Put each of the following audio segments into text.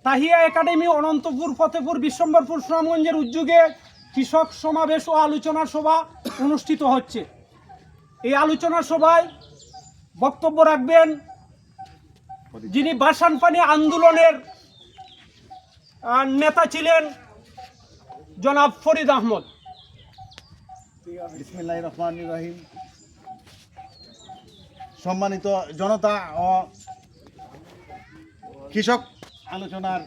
Tahiya academy, Anantapur, Fatehpur, Bishwambarpur, সুনামগঞ্জের উদ্যোগে কৃষক সমাবেশ ও আলোচনা সভা অনুষ্ঠিত হচ্ছে। এই আলোচনা সভায় বক্তব্য রাখবেন যিনি বাসানপানি আন্দোলনের নেতা ছিলেন, জনাব ফরিদ আহমদ। বিসমিল্লাহির রহমানির রহিম। সম্মানিত জনতা ও কৃষক আলোচনার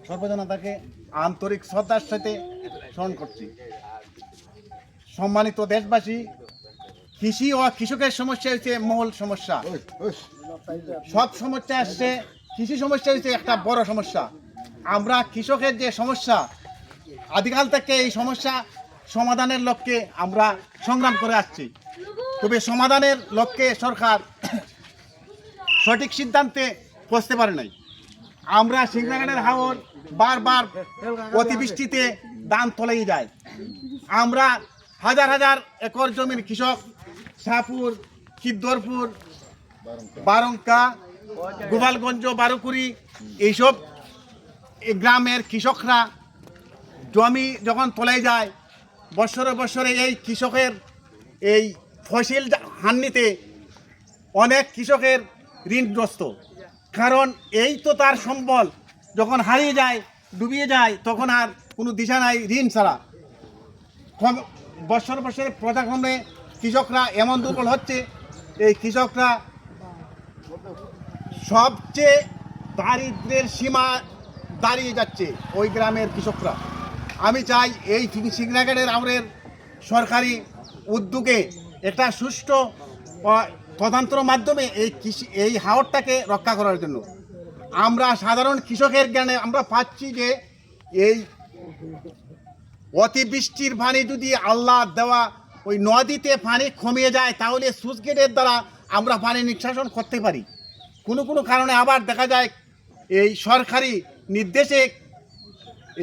সর্বজনতাকে আন্তরিক শ্রদ্ধার সাথে স্মরণ করছি। সম্মানিত দেশবাসী, কৃষি ও কৃষকের সমস্যা হচ্ছে মূল সমস্যা। সব সমস্যা আসছে, কৃষি সমস্যা হচ্ছে একটা বড় সমস্যা। আমরা কৃষকের যে সমস্যা, আদিকাল থেকে এই সমস্যা সমাধানের লক্ষ্যে আমরা সংগ্রাম করে আসছি। তবে সমাধানের লক্ষ্যে সরকার সঠিক সিদ্ধান্তে পৌঁছতে পারে নাই। আমরা সিংড়াগানের হাওর বারবার অতিবৃষ্টিতে দান তলেই যায়। আমরা হাজার হাজার একর জমির কৃষক, শাহপুর, কিদ্দরপুর, বারঙ্কা, গোপালগঞ্জ, বারুকুড়ি, এইসব গ্রামের কৃষকরা জমি যখন তলায় যায়, বছরে বছরে এই কৃষকের এই ফসল হান্নিতে অনেক কৃষকের ঋণগ্রস্ত। কারণ এই তো তার সম্বল, যখন হারিয়ে যায়, ডুবিয়ে যায়, তখন আর কোনো দিশা নাই ঋণ ছাড়া। বছর বছরে পর্যায়ক্রমে কৃষকরা এমন দুর্বল হচ্ছে, এই কৃষকরা সবচেয়ে দারিদ্রের সীমা দাঁড়িয়ে যাচ্ছে ওই গ্রামের কৃষকরা। আমি চাই এই সিংড়াগানের আমরের সরকারি উদ্যোগে একটা সুষ্ঠু তদন্তের মাধ্যমে এই হাওরটাকে রক্ষা করার জন্য আমরা সাধারণ কৃষকের জ্ঞানে আমরা পাচ্ছি যে এই অতিবৃষ্টির পানি যদি আল্লাহ দেওয়া ওই নদীতে পানি কমিয়ে যায়, তাহলে সুইচ গেটের দ্বারা আমরা পানি নিষ্কাশন করতে পারি। কোনো কোনো কারণে আবার দেখা যায় এই সরকারি নির্দেশে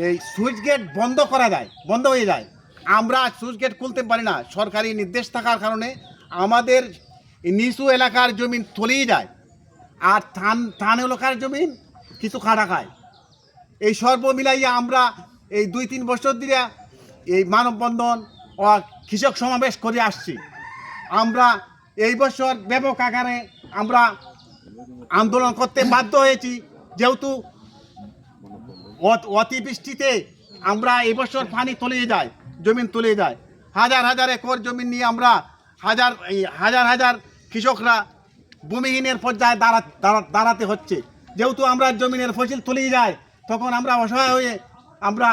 এই সুইচ গেট বন্ধ করা যায়, বন্ধ হয়ে যায়। আমরা সুইচ গেট খুলতে পারি না, সরকারি নির্দেশ থাকার কারণে আমাদের নিচু এলাকার জমিন তলিয়ে যায়, আর থান এলাকার জমিন কিছু খাটা খায়। এই সর্ব মিলাইয়া আমরা এই 2-3 বছর ধরে এই মানববন্ধন ও কৃষক সমাবেশ করে আসছি। আমরা এই বছর ব্যাপক আকারে আমরা আন্দোলন করতে বাধ্য হয়েছি, যেহেতু অতিবৃষ্টিতে আমরা এই বছর পানি তলিয়ে যায়, জমিন তলিয়ে যায়। হাজার হাজার একর জমিন নিয়ে আমরা হাজার হাজার কৃষকরা ভূমিহীনের পর্যায়ে দাঁড়াতে হচ্ছে। যেহেতু আমরা জমিনের ফসল তলিয়ে যায়, তখন আমরা অসহায় হয়ে আমরা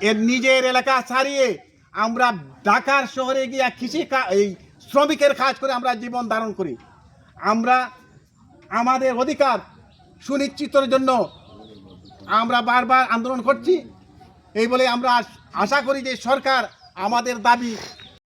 এর নিজের এলাকা ছাড়িয়ে আমরা ঢাকার শহরে গিয়ে এই শ্রমিকের কাজ করে আমরা জীবন ধারণ করি। আমরা আমাদের অধিকার সুনিশ্চিতের জন্য আমরা বারবার আন্দোলন করছি। এই বলে আমরা আশা করি যে সরকার আমাদের দাবি